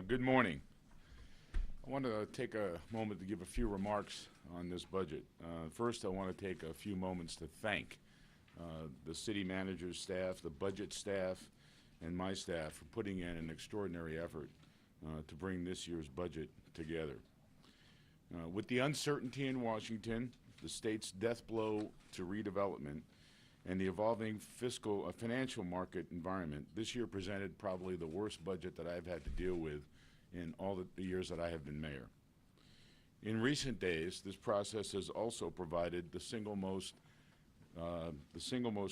Good morning. I want to take a moment to give a few remarks on this budget. First, I want to take a few moments to thank the city manager's staff, the budget staff, and my staff for putting in an extraordinary effort to bring this year's budget together. With the uncertainty in Washington, the state's death blow to redevelopment, and the evolving financial market environment, this year presented probably the worst budget that I've had to deal with in all the years that I have been mayor. In recent days, this process has also provided the single most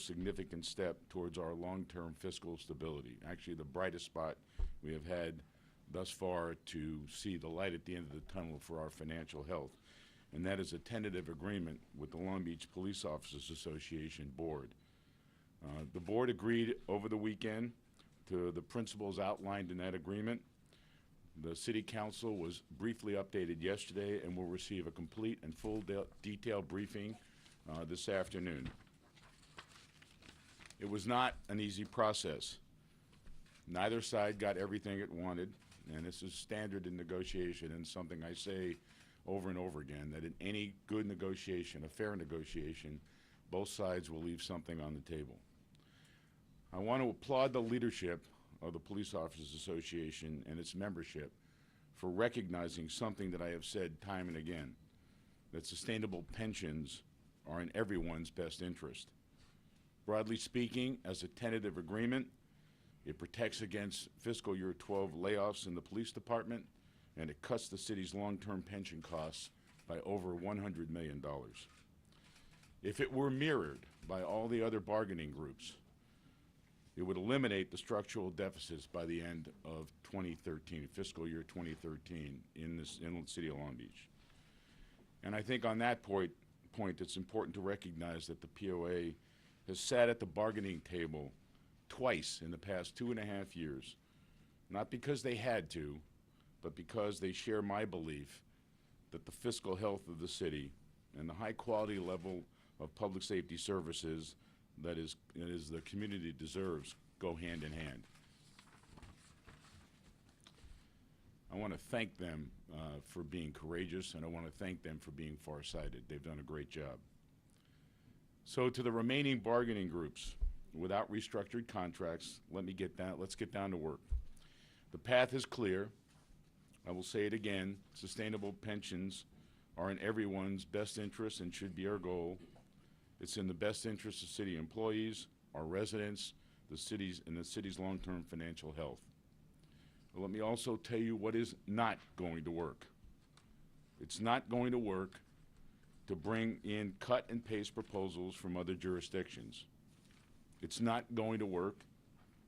significant step towards our long-term fiscal stability. Actually, the brightest spot we have had thus far to see the light at the end of the tunnel for our financial health, and that is a tentative agreement with the Long Beach Police Officers Association board. The board agreed over the weekend to the principles outlined in that agreement. The City Council was briefly updated yesterday and will receive a complete and full detailed briefing this afternoon. It was not an easy process. Neither side got everything it wanted, and this is standard in negotiation and something I say over and over again, that in any good negotiation, a fair negotiation, both sides will leave something on the table. I want to applaud the leadership of the Police Officers Association and its membership for recognizing something that I have said time and again, that sustainable pensions are in everyone's best interest. Broadly speaking, as a tentative agreement, it protects against fiscal year 12 layoffs in the police department, and it cuts the city's long-term pension costs by over $100 million. If it were mirrored by all the other bargaining groups, it would eliminate the structural deficits by the end of 2013, fiscal year 2013, in the city of Long Beach. And I think on that point, it's important to recognize that the POA has sat at the bargaining table twice in the past 2.5 years, not because they had to, but because they share my belief that the fiscal health of the city and the high quality level of public safety services that is the community deserves go hand in hand. I want to thank them for being courageous, and I want to thank them for being farsighted. They've done a great job. So to the remaining bargaining groups, without restructured contracts, let's get down to work. The path is clear. I will say it again, sustainable pensions are in everyone's best interest and should be our goal. It's in the best interest of city employees, our residents, the city's long-term financial health. But let me also tell you what is not going to work. It's not going to work to bring in cut and paste proposals from other jurisdictions. It's not going to work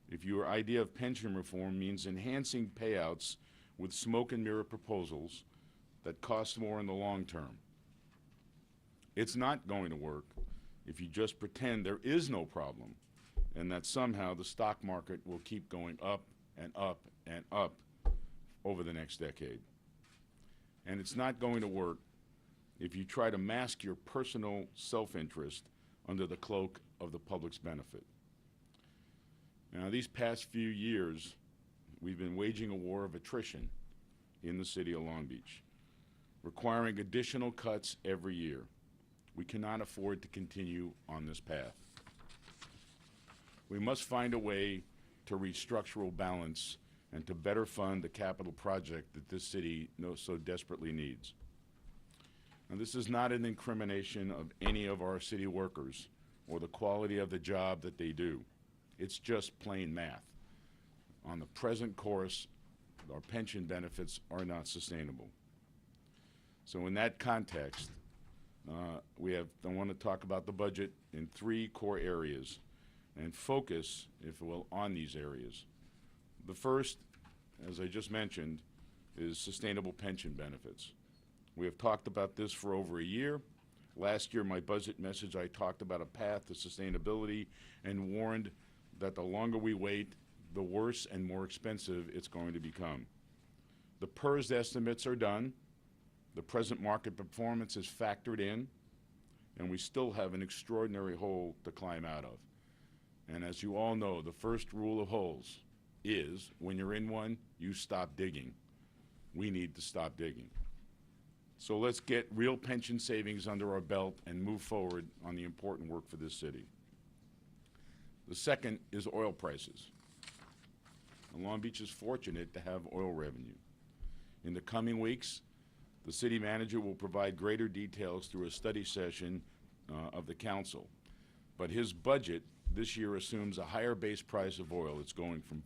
if your idea of pension reform means enhancing payouts with smoke and mirror proposals that cost more in the long term. It's not going to work if you just pretend there is no problem and that somehow the stock market will keep going up and up and up over the next decade. And it's not going to work if you try to mask your personal self-interest under the cloak of the public's benefit. Now, these past few years, we've been waging a war of attrition in the city of Long Beach, requiring additional cuts every year. We cannot afford to continue on this path. We must find a way to reach structural balance and to better fund the capital project that this city so desperately needs. Now, this is not an incrimination of any of our city workers or the quality of the job that they do. It's just plain math. On the present course, our pension benefits are not sustainable. So in that context, I want to talk about the budget in 3 core areas and focus, if you will, on these areas. The first, as I just mentioned, is sustainable pension benefits. We have talked about this for over a year. Last year, my budget message, I talked about a path to sustainability and warned that the longer we wait, the worse and more expensive it's going to become. The PERS estimates are done. The present market performance is factored in, and we still have an extraordinary hole to climb out of. And as you all know, the first rule of holes is when you're in one, you stop digging. We need to stop digging. So let's get real pension savings under our belt and move forward on the important work for this city. The second is oil prices. And Long Beach is fortunate to have oil revenue. In the coming weeks, the city manager will provide greater details through a study session of the council. But his budget this year assumes a higher base price of oil. It's going from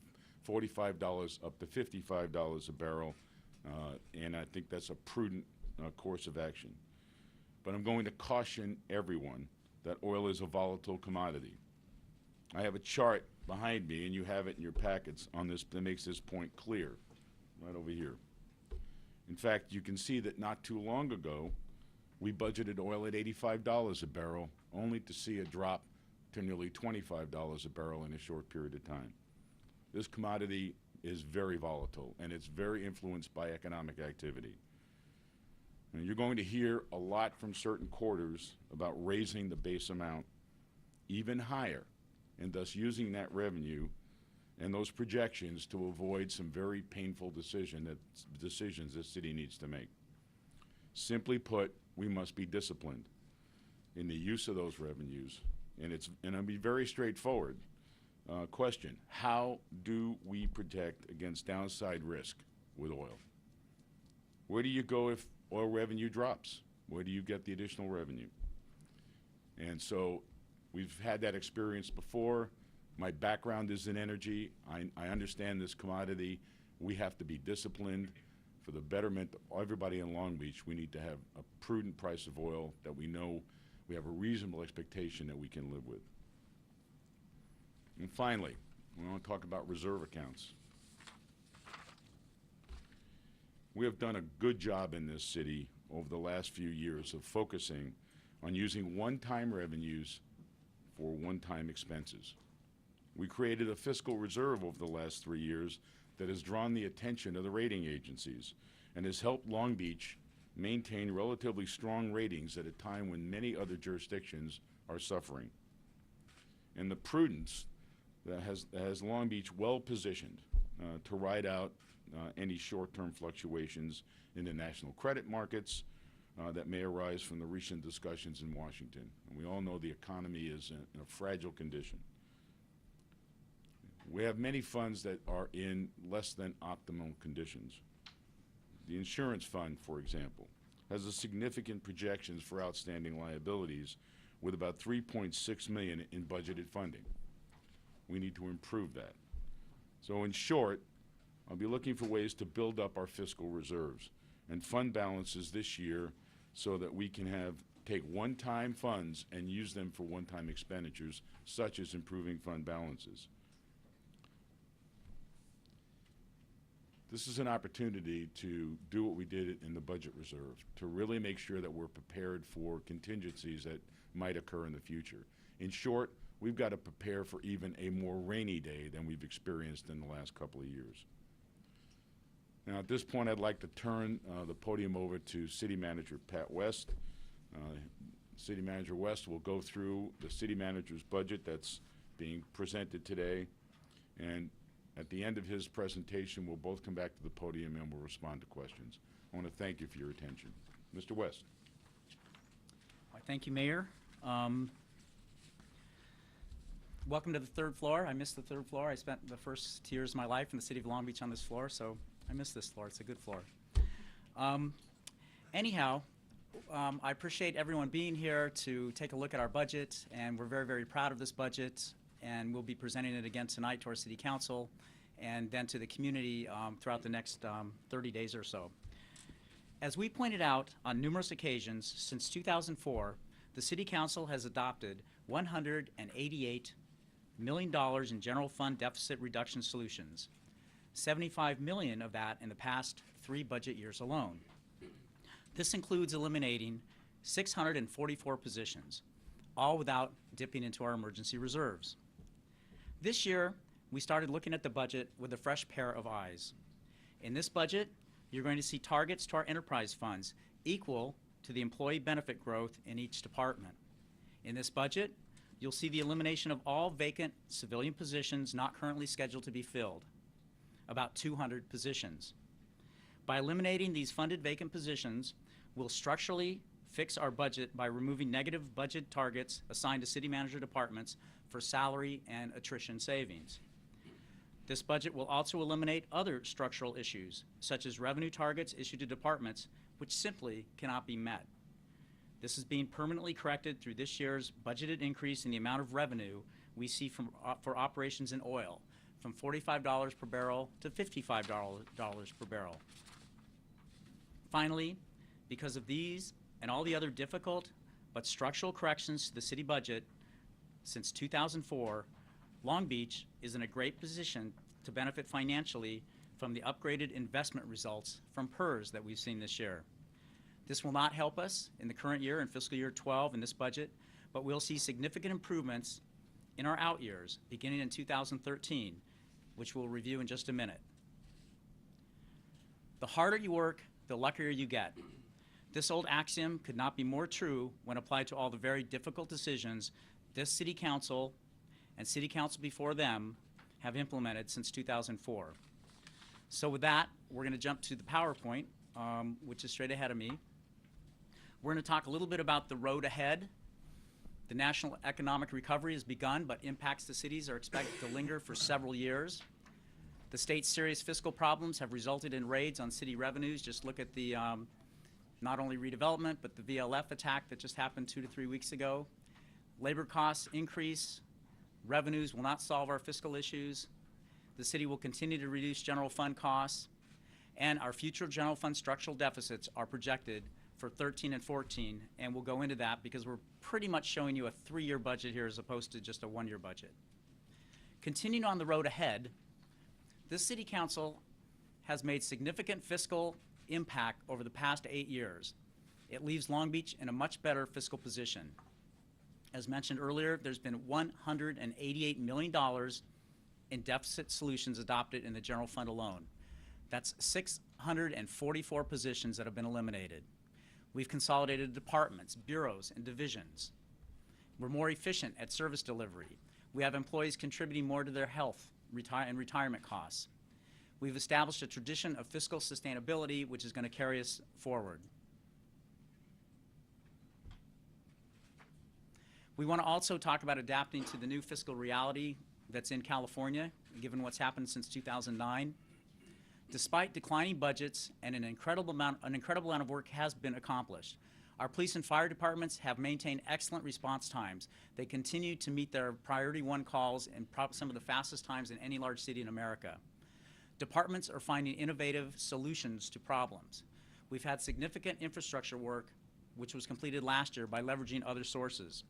$45 up to $55 a barrel, and I think that's a prudent course of action. But I'm going to caution everyone that oil is a volatile commodity. I have a chart behind me, and you have it in your packets on this that makes this point clear, right over here. In fact, you can see that not too long ago, we budgeted oil at $85 a barrel, only to see a drop to nearly $25 a barrel in a short period of time. This commodity is very volatile, and it's very influenced by economic activity. And you're going to hear a lot from certain quarters about raising the base amount even higher, and thus using that revenue and those projections to avoid some very painful decisions the city needs to make. Simply put, we must be disciplined in the use of those revenues. And I'll be very straightforward. Question, how do we protect against downside risk with oil? Where do you go if oil revenue drops? Where do you get the additional revenue? And so we've had that experience before. My background is in energy. I understand this commodity. We have to be disciplined. For the betterment of everybody in Long Beach, we need to have a prudent price of oil that we know we have a reasonable expectation that we can live with. And finally, we want to talk about reserve accounts. We have done a good job in this city over the last few years of focusing on using one-time revenues for one-time expenses. We created a fiscal reserve over the last 3 years that has drawn the attention of the rating agencies and has helped Long Beach maintain relatively strong ratings at a time when many other jurisdictions are suffering. And the prudence that has Long Beach well positioned to ride out any short-term fluctuations in the national credit markets that may arise from the recent discussions in Washington. And we all know the economy is in a fragile condition. We have many funds that are in less than optimal conditions. The insurance fund, for example, has a significant projections for outstanding liabilities with about $3.6 million in budgeted funding. We need to improve that. So in short, I'll be looking for ways to build up our fiscal reserves and fund balances this year so that we can take one-time funds and use them for one-time expenditures, such as improving fund balances. This is an opportunity to do what we did in the budget reserve, to really make sure that we're prepared for contingencies that might occur in the future. In short, we've got to prepare for even a more rainy day than we've experienced in the last couple of years. Now, at this point, I'd like to turn the podium over to City Manager Pat West. City Manager West will go through the City Manager's budget that's being presented today, and at the end of his presentation, we'll both come back to the podium and we'll respond to questions. I want to thank you for your attention. Mr. West. Well, thank you, Mayor. Welcome to the third floor. I miss the third floor. I spent the first years of my life in the city of Long Beach on this floor, so I miss this floor. It's a good floor. Anyhow, I appreciate everyone being here to take a look at our budget, and we're very, very proud of this budget, and we'll be presenting it again tonight to our City Council and then to the community throughout the next 30 days or so. As we pointed out on numerous occasions since 2004, the City Council has adopted $188 million in general fund deficit reduction solutions, $75 million of that in the past 3 budget years alone. This includes eliminating 644 positions, all without dipping into our emergency reserves. This year, we started looking at the budget with a fresh pair of eyes. In this budget, you're going to see targets to our enterprise funds equal to the employee benefit growth in each department. In this budget, you'll see the elimination of all vacant civilian positions not currently scheduled to be filled. about 200 positions. By eliminating these funded vacant positions, we'll structurally fix our budget by removing negative budget targets assigned to city manager departments for salary and attrition savings. This budget will also eliminate other structural issues, such as revenue targets issued to departments which simply cannot be met. This is being permanently corrected through this year's budgeted increase in the amount of revenue we see for operations in oil, from $45 per barrel to $55 per barrel. Finally, because of these and all the other difficult but structural corrections to the city budget since 2004, Long Beach is in a great position to benefit financially from the upgraded investment results from PERS that we've seen this year. This will not help us in the current year, in fiscal year 12 in this budget, but we'll see significant improvements in our out years, beginning in 2013, which we'll review in just a minute. The harder you work, the luckier you get. This old axiom could not be more true when applied to all the very difficult decisions this city council and city council before them have implemented since 2004. So with that, we're going to jump to the PowerPoint, which is straight ahead of me. We're going to talk a little bit about the road ahead. The national economic recovery has begun, but impacts to cities are expected to linger for several years. The state's serious fiscal problems have resulted in raids on city revenues. Just look at the not only redevelopment, but the VLF attack that just happened 2 to 3 weeks ago. Labor costs increase. Revenues will not solve our fiscal issues. The city will continue to reduce general fund costs. And our future general fund structural deficits are projected for 13 and 14, and we'll go into that because we're pretty much showing you a 3-year budget here as opposed to just a 1-year budget. Continuing on the road ahead, this city council has made significant fiscal impact over the past 8 years. It leaves Long Beach in a much better fiscal position. As mentioned earlier, there's been $188 million in deficit solutions adopted in the general fund alone. That's 644 positions that have been eliminated. We've consolidated departments, bureaus, and divisions. We're more efficient at service delivery. We have employees contributing more to their health and retirement costs. We've established a tradition of fiscal sustainability, which is going to carry us forward. We want to also talk about adapting to the new fiscal reality that's in California, given what's happened since 2009. Despite declining budgets and an incredible amount of work has been accomplished. Our police and fire departments have maintained excellent response times. They continue to meet their priority 1 calls in some of the fastest times in any large city in America. Departments are finding innovative solutions to problems. We've had significant infrastructure work, which was completed last year by leveraging other sources.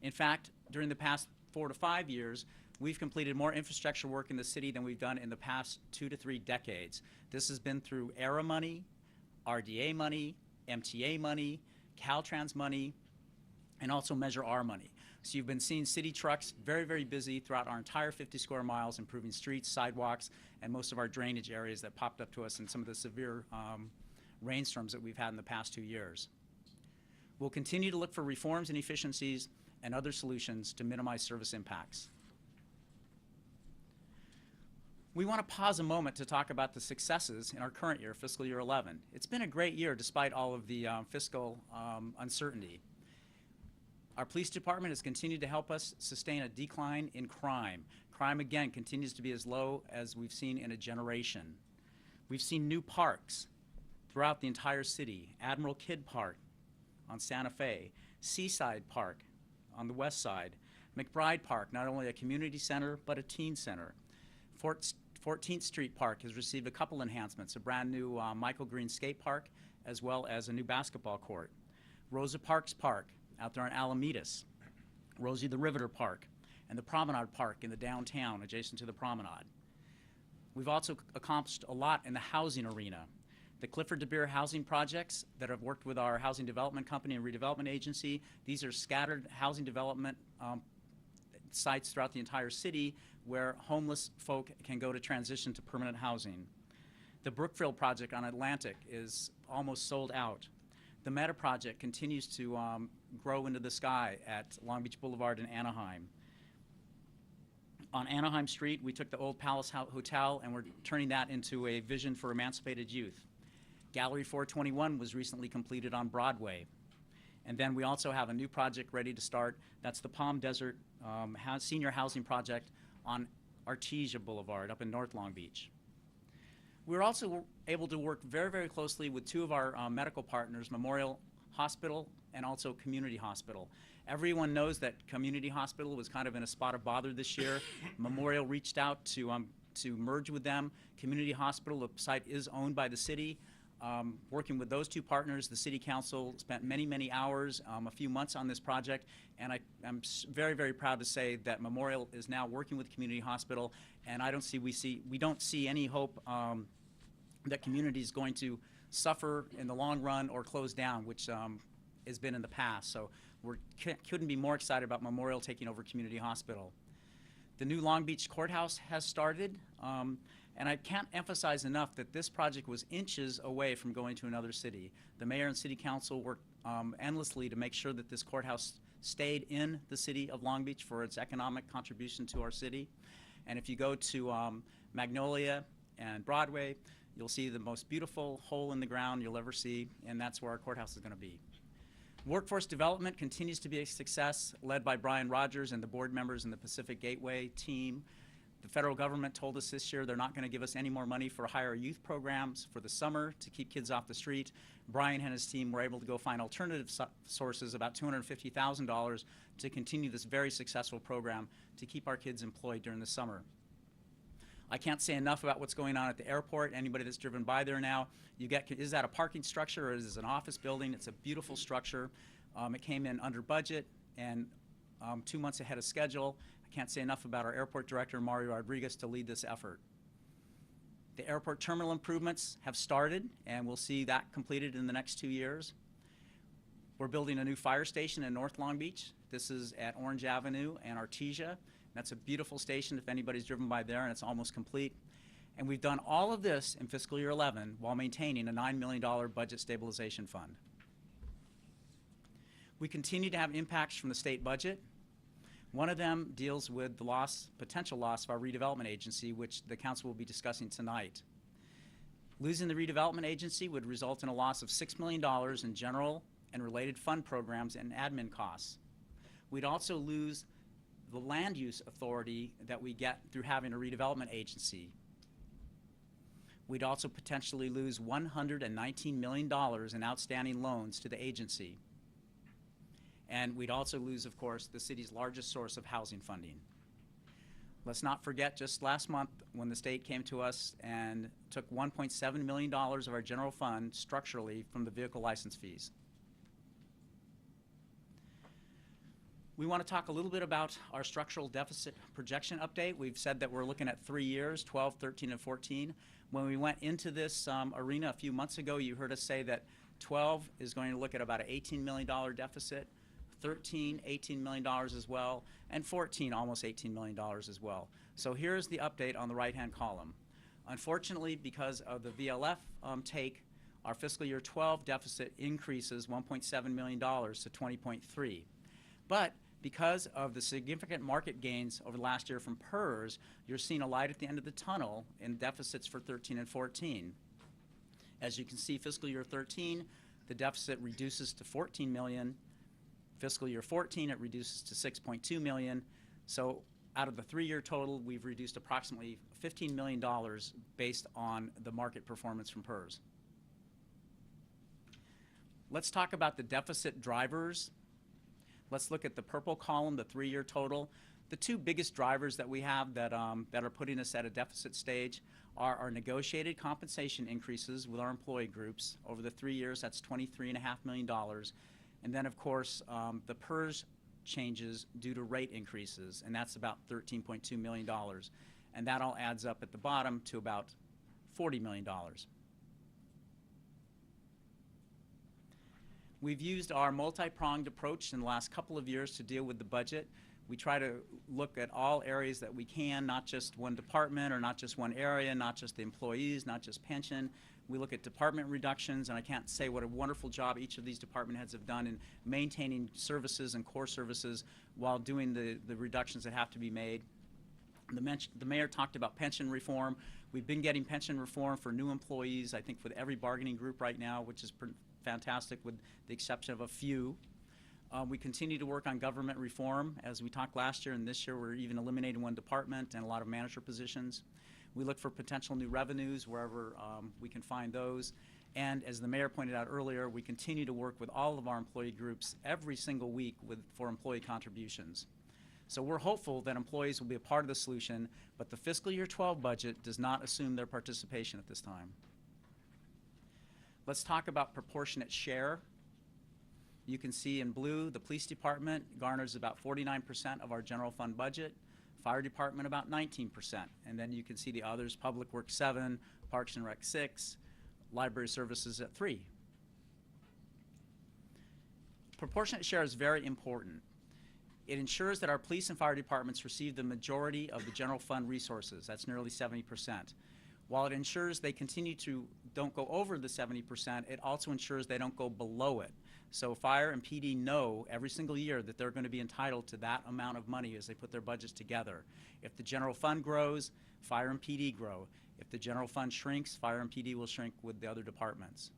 In fact, during the past 4 to 5 years, we've completed more infrastructure work in the city than we've done in the past 2 to 3 decades. This has been through ERA money, RDA money, MTA money, Caltrans money, and also Measure R money. So you've been seeing city trucks very, very busy throughout our entire 50 square miles, improving streets, sidewalks, and most of our drainage areas that popped up to us in some of the severe rainstorms that we've had in the past 2 years. We'll continue to look for reforms and efficiencies and other solutions to minimize service impacts. We want to pause a moment to talk about the successes in our current year, fiscal year 11. It's been a great year despite all of the fiscal uncertainty. Our police department has continued to help us sustain a decline in crime. Crime, again, continues to be as low as we've seen in a generation. We've seen new parks throughout the entire city. Admiral Kidd Park on Santa Fe, Seaside Park on the west side, McBride Park, not only a community center, but a teen center. 14th Street Park has received a couple enhancements, a brand new Michael Green skate park, as well as a new basketball court. Rosa Parks Park out there on Alamedas, Rosie the Riveter Park, and the Promenade Park in the downtown adjacent to the Promenade. We've also accomplished a lot in the housing arena. The Clifford DeBeer housing projects that have worked with our housing development company and redevelopment agency, these are scattered housing development sites throughout the entire city where homeless folk can go to transition to permanent housing. The Brookfield project on Atlantic is almost sold out. The Meta project continues to grow into the sky at Long Beach Boulevard in Anaheim. On Anaheim Street, we took the old Palace Hotel and we're turning that into a vision for emancipated youth. Gallery 421 was recently completed on Broadway. And then we also have a new project ready to start. That's the Palm Desert Senior Housing Project on Artesia Boulevard up in North Long Beach. We were also able to work very, very closely with two of our medical partners, Memorial Hospital and also Community Hospital. Everyone knows that Community Hospital was kind of in a spot of bother this year. Memorial reached out to merge with them. Community Hospital, the site is owned by the city. Working with those two partners, the City Council spent many, many hours, a few months on this project, and I'm very, very proud to say that Memorial is now working with Community Hospital, and we don't see any hope that community is going to suffer in the long run or close down, which has been in the past. So we couldn't be more excited about Memorial taking over Community Hospital. The new Long Beach Courthouse has started. And I can't emphasize enough that this project was inches away from going to another city. The mayor and city council worked endlessly to make sure that this courthouse stayed in the city of Long Beach for its economic contribution to our city. And if you go to Magnolia and Broadway, you'll see the most beautiful hole in the ground you'll ever see, and that's where our courthouse is going to be. Workforce development continues to be a success, led by Brian Rogers and the board members in the Pacific Gateway team. The federal government told us this year they're not going to give us any more money for higher youth programs for the summer to keep kids off the street. Brian and his team were able to go find alternative sources, about $250,000, to continue this very successful program to keep our kids employed during the summer. I can't say enough about what's going on at the airport. Anybody that's driven by there now, is that a parking structure or is it an office building? It's a beautiful structure. It came in under budget and 2 months ahead of schedule. I can't say enough about our airport director, Mario Rodriguez, to lead this effort. The airport terminal improvements have started, and we'll see that completed in the next 2 years. We're building a new fire station in North Long Beach. This is at Orange Avenue and Artesia. That's a beautiful station if anybody's driven by there, and it's almost complete. And we've done all of this in fiscal year 11 while maintaining a $9 million budget stabilization fund. We continue to have impacts from the state budget. One of them deals with the potential loss of our redevelopment agency, which the council will be discussing tonight. Losing the redevelopment agency would result in a loss of $6 million in general and related fund programs and admin costs. We'd also lose the land use authority that we get through having a redevelopment agency. We'd also potentially lose $119 million in outstanding loans to the agency. And we'd also lose, of course, the city's largest source of housing funding. Let's not forget just last month when the state came to us and took $1.7 million of our general fund structurally from the vehicle license fees. We want to talk a little bit about our structural deficit projection update. We've said that we're looking at 3 years, 12, 13, and 14. When we went into this arena a few months ago, you heard us say that 12 is going to look at about an $18 million deficit. 13, $18 million as well, and 14, almost $18 million as well. So here's the update on the right-hand column. Unfortunately, because of the VLF take, our fiscal year 12 deficit increases $1.7 million to 20.3. But because of the significant market gains over the last year from PERS, you're seeing a light at the end of the tunnel in deficits for 13 and 14. As you can see, fiscal year 13, the deficit reduces to $14 million. Fiscal year 14, it reduces to $6.2 million. So out of the 3-year total, we've reduced approximately $15 million based on the market performance from PERS. Let's talk about the deficit drivers. Let's look at the purple column, the 3-year total. The two biggest drivers that we have that are putting us at a deficit stage are our negotiated compensation increases with our employee groups. Over the 3 years, that's $23.5 million. And then, of course, the PERS changes due to rate increases, and that's about $13.2 million. And that all adds up at the bottom to about $40 million. We've used our multi-pronged approach in the last couple of years to deal with the budget. We try to look at all areas that we can, not just one department or not just one area, not just the employees, not just pension. We look at department reductions, and I can't say what a wonderful job each of these department heads have done in maintaining services and core services while doing the reductions that have to be made. The mayor talked about pension reform. We've been getting pension reform for new employees, I think, with every bargaining group right now, which is fantastic with the exception of a few. We continue to work on government reform. As we talked last year and this year, we're even eliminating one department and a lot of manager positions. We look for potential new revenues wherever we can find those. And as the mayor pointed out earlier, we continue to work with all of our employee groups every single week for employee contributions. So we're hopeful that employees will be a part of the solution, but the fiscal year 12 budget does not assume their participation at this time. Let's talk about proportionate share. You can see in blue, the police department garners about 49% of our general fund budget, fire department about 19%, and then you can see the others, public works 7%, parks and rec 6%, library services at 3%. Proportionate share is very important. It ensures that our police and fire departments receive the majority of the general fund resources. That's nearly 70%. While it ensures they don't go over the 70%, it also ensures they don't go below it. So fire and PD know every single year that they're going to be entitled to that amount of money as they put their budgets together. If the general fund grows, fire and PD grow. If the general fund shrinks, fire and PD will shrink with the other departments.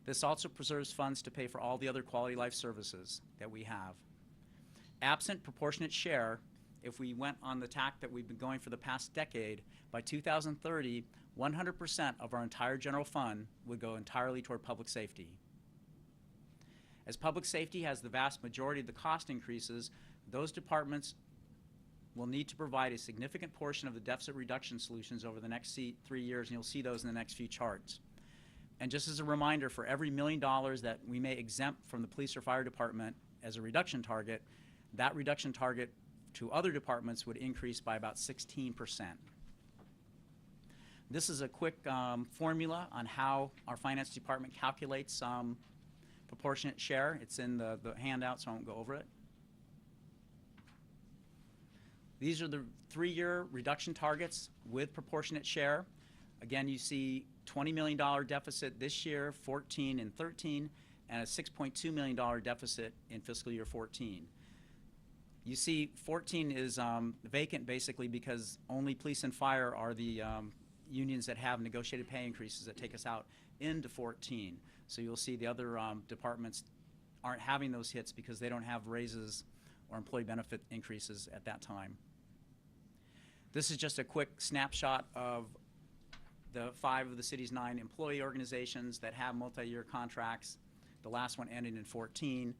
This also preserves funds to pay for all the other quality life services that we have. Absent proportionate share, if we went on the tack that we've been going for the past decade, by 2030, 100% of our entire general fund would go entirely toward public safety. As public safety has the vast majority of the cost increases, those departments will need to provide a significant portion of the deficit reduction solutions over the next 3 years, and you'll see those in the next few charts. And just as a reminder, for every $1 million that we may exempt from the police or fire department as a reduction target, that reduction target to other departments would increase by about 16%. This is a quick formula on how our finance department calculates proportionate share. It's in the handout, so I won't go over it. These are the 3-year reduction targets with proportionate share. Again, you see $20 million deficit this year, 14 and 13, and a $6.2 million deficit in fiscal year 14. You see 14 is vacant basically because only police and fire are the unions that have negotiated pay increases that take us out into 14. So you'll see the other departments aren't having those hits because they don't have raises or employee benefit increases at that time. This is just a quick snapshot of the 5 of the city's 9 employee organizations that have multi-year contracts. The last one ended in 14.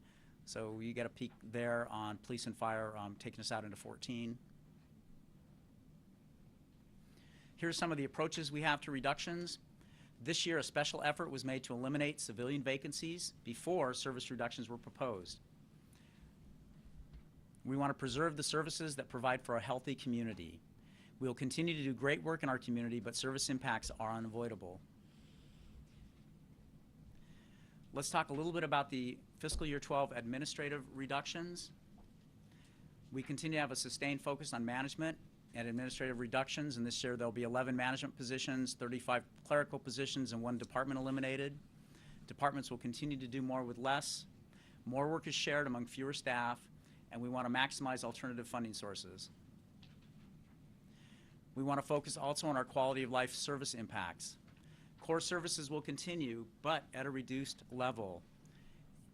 So you get a peek there on police and fire taking us out into 14. Here's some of the approaches we have to reductions. This year, a special effort was made to eliminate civilian vacancies before service reductions were proposed. We want to preserve the services that provide for a healthy community. We will continue to do great work in our community, but service impacts are unavoidable. Let's talk a little bit about the fiscal year 12 administrative reductions. We continue to have a sustained focus on management and administrative reductions, and this year there'll be 11 management positions, 35 clerical positions, and 1 department eliminated. Departments will continue to do more with less. More work is shared among fewer staff, and we want to maximize alternative funding sources. We want to focus also on our quality of life service impacts. Core services will continue, but at a reduced level.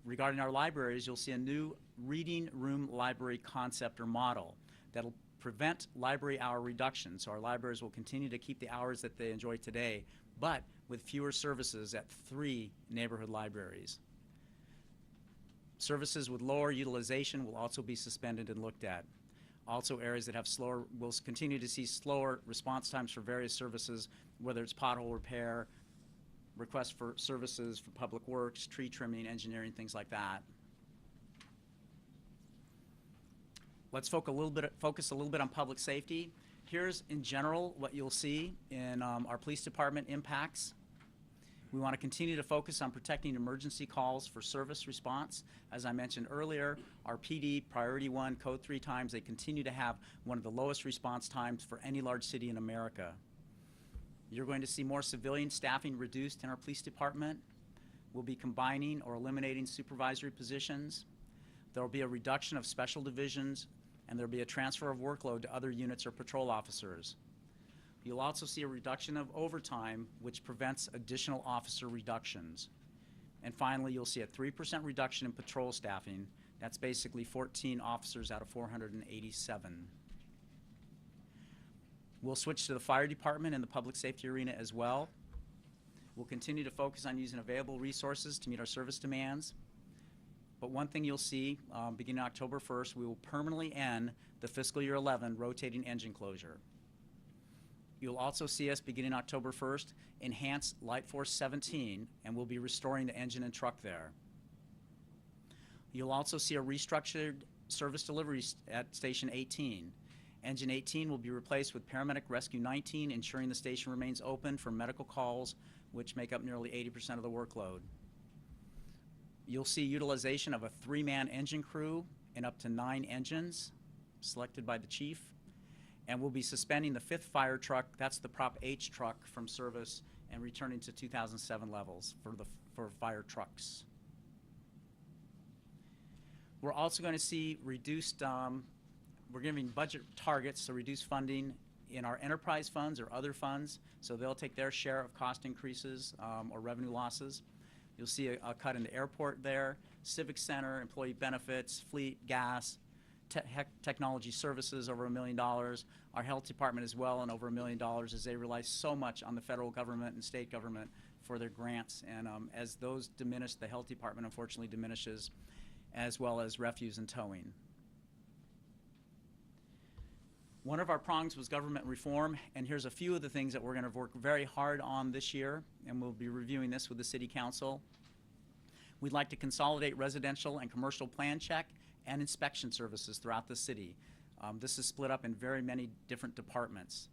Regarding our libraries, you'll see a new reading room library concept or model that'll prevent library hour reduction. So our libraries will continue to keep the hours that they enjoy today, but with fewer services at 3 neighborhood libraries. Services with lower utilization will also be suspended and looked at. Also, areas that have we'll continue to see slower response times for various services, whether it's pothole repair, requests for services for public works, tree trimming, engineering, things like that. Let's focus a little bit on public safety. Here's, in general, what you'll see in our police department impacts. We want to continue to focus on protecting emergency calls for service response. As I mentioned earlier, our PD, Priority 1, Code 3 times, they continue to have one of the lowest response times for any large city in America. You're going to see more civilian staffing reduced in our police department. We'll be combining or eliminating supervisory positions. There will be a reduction of special divisions and there'll be a transfer of workload to other units or patrol officers. You'll also see a reduction of overtime, which prevents additional officer reductions. And finally, you'll see a 3% reduction in patrol staffing. That's basically 14 officers out of 487. We'll switch to the fire department and the public safety arena as well. We'll continue to focus on using available resources to meet our service demands. But one thing you'll see, beginning October 1st, we will permanently end the fiscal year 11 rotating engine closure. You'll also see us, beginning October 1st, enhance Light Force 17, and we'll be restoring the engine and truck there. You'll also see a restructured service delivery at Station 18. Engine 18 will be replaced with Paramedic Rescue 19, ensuring the station remains open for medical calls, which make up nearly 80% of the workload. You'll see utilization of a 3-man engine crew and up to 9 engines selected by the chief. And we'll be suspending the 5th fire truck, that's the Prop H truck, from service and returning to 2007 levels for fire trucks. We're also going to see reduced, we're giving budget targets to reduce funding in our enterprise funds or other funds, so they'll take their share of cost increases or revenue losses. You'll see a cut in the airport there, Civic Center, employee benefits, fleet, gas, technology services over $1 million, our health department as well, and over $1 million as they rely so much on the federal government and state government for their grants. And as those diminish, the health department unfortunately diminishes, as well as refuse and towing. One of our prongs was government reform, and here's a few of the things that we're going to work very hard on this year, and we'll be reviewing this with the City Council. We'd like to consolidate residential and commercial plan check and inspection services throughout the city. This is split up in very many different departments.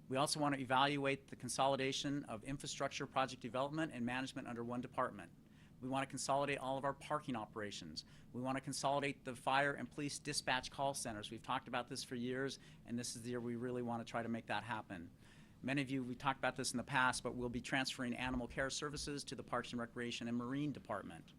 We also want to evaluate the consolidation of infrastructure project development and management under one department. We want to consolidate all of our parking operations. We want to consolidate the fire and police dispatch call centers. We've talked about this for years, and this is the year we really want to try to make that happen. Many of you, we talked about this in the past, but we'll be transferring animal care services to the Parks and Recreation and Marine Department.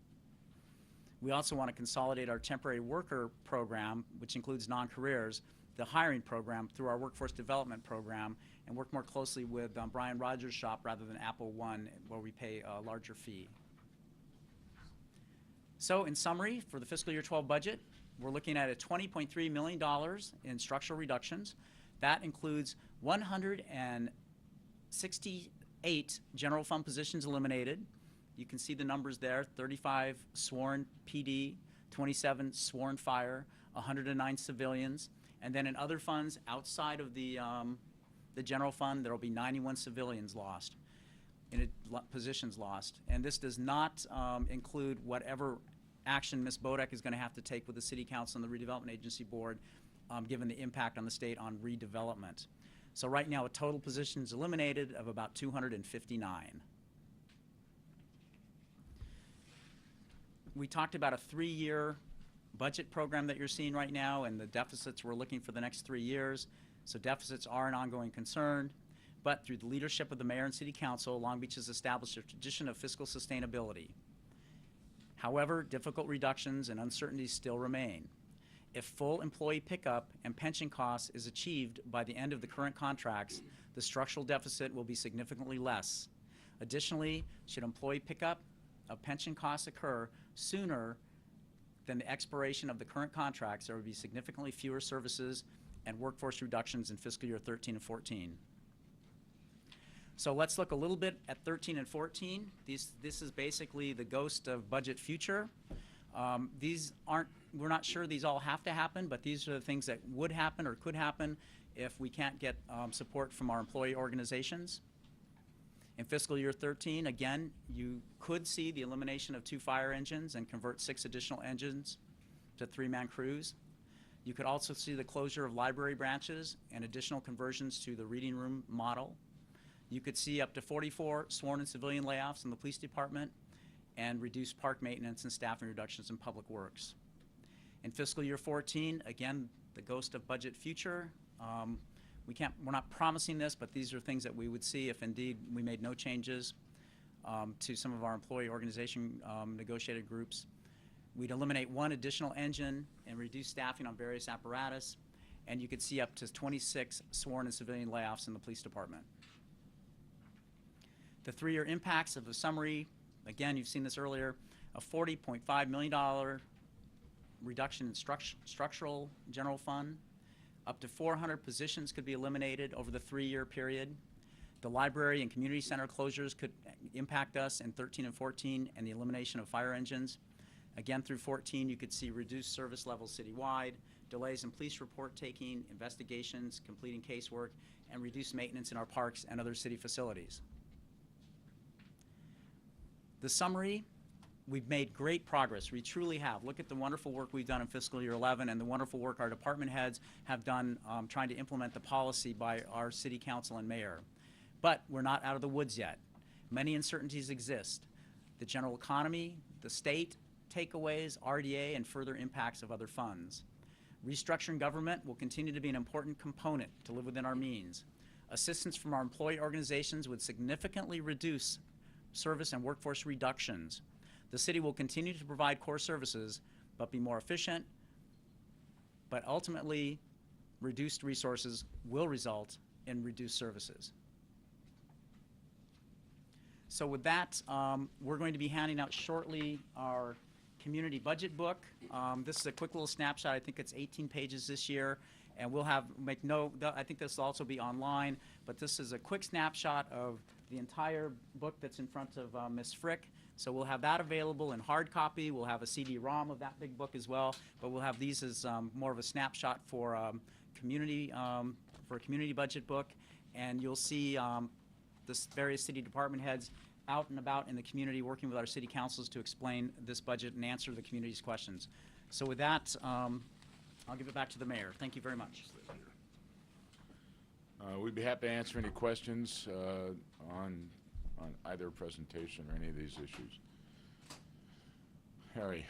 We also want to consolidate our temporary worker program, which includes non-careers, the hiring program through our workforce development program, and work more closely with Brian Rogers' shop rather than Apple One, where we pay a larger fee. So in summary, for the fiscal year 12 budget, we're looking at a $20.3 million in structural reductions. That includes 168 general fund positions eliminated. You can see the numbers there, 35 sworn PD, 27 sworn fire, 109 civilians. And then in other funds outside of the general fund, there will be 91 civilians lost, positions lost. And this does not include whatever action Ms. Bodek is going to have to take with the City Council and the Redevelopment Agency Board, given the impact on the state on redevelopment. So right now, a total positions eliminated of about 259. We talked about a 3-year budget program that you're seeing right now and the deficits we're looking for the next 3 years. So deficits are an ongoing concern, but through the leadership of the Mayor and City Council, Long Beach has established a tradition of fiscal sustainability. However, difficult reductions and uncertainties still remain. If full employee pickup and pension costs is achieved by the end of the current contracts, the structural deficit will be significantly less. Additionally, should employee pickup of pension costs occur sooner than the expiration of the current contracts, there would be significantly fewer services and workforce reductions in fiscal year 13 and 14. So let's look a little bit at 13 and 14. This is basically the ghost of budget future. We're not sure these all have to happen, but these are the things that would happen or could happen if we can't get support from our employee organizations. In fiscal year 13, again, you could see the elimination of 2 fire engines and convert 6 additional engines to 3-man crews. You could also see the closure of library branches and additional conversions to the reading room model. You could see up to 44 sworn and civilian layoffs in the police department and reduced park maintenance and staffing reductions in public works. In fiscal year 14, again, the ghost of budget future. We're not promising this, but these are things that we would see if indeed we made no changes to some of our employee organization negotiated groups. We'd eliminate one additional engine and reduce staffing on various apparatus, and you could see up to 26 sworn and civilian layoffs in the police department. The 3-year impacts of the summary, again, you've seen this earlier, a $40.5 million reduction in structural general fund. Up to 400 positions could be eliminated over the 3-year period. The library and community center closures could impact us in 13 and 14, and the elimination of fire engines. Again, through 14, you could see reduced service levels citywide, delays in police report taking, investigations, completing casework, and reduced maintenance in our parks and other city facilities. The summary, we've made great progress. We truly have. Look at the wonderful work we've done in fiscal year 11 and the wonderful work our department heads have done trying to implement the policy by our city council and mayor. But we're not out of the woods yet. Many uncertainties exist. The general economy, the state, takeaways, RDA, and further impacts of other funds. Restructuring government will continue to be an important component to live within our means. Assistance from our employee organizations would significantly reduce service and workforce reductions. The city will continue to provide core services, but be more efficient, but ultimately reduced resources will result in reduced services. So with that, we're going to be handing out shortly our community budget book. This is a quick little snapshot. I think it's 18 pages this year, and we'll have I think this will also be online, but this is a quick snapshot of the entire book that's in front of Ms. Frick. So we'll have that available in hard copy. We'll have a CD-ROM of that big book as well, but we'll have these as more of a snapshot for a community budget book, and you'll see the various city department heads out and about in the community working with our city councils to explain this budget and answer the community's questions. So with that, I'll give it back to the mayor. Thank you very much. We'd be happy to answer any questions on either presentation or any of these issues. Harry.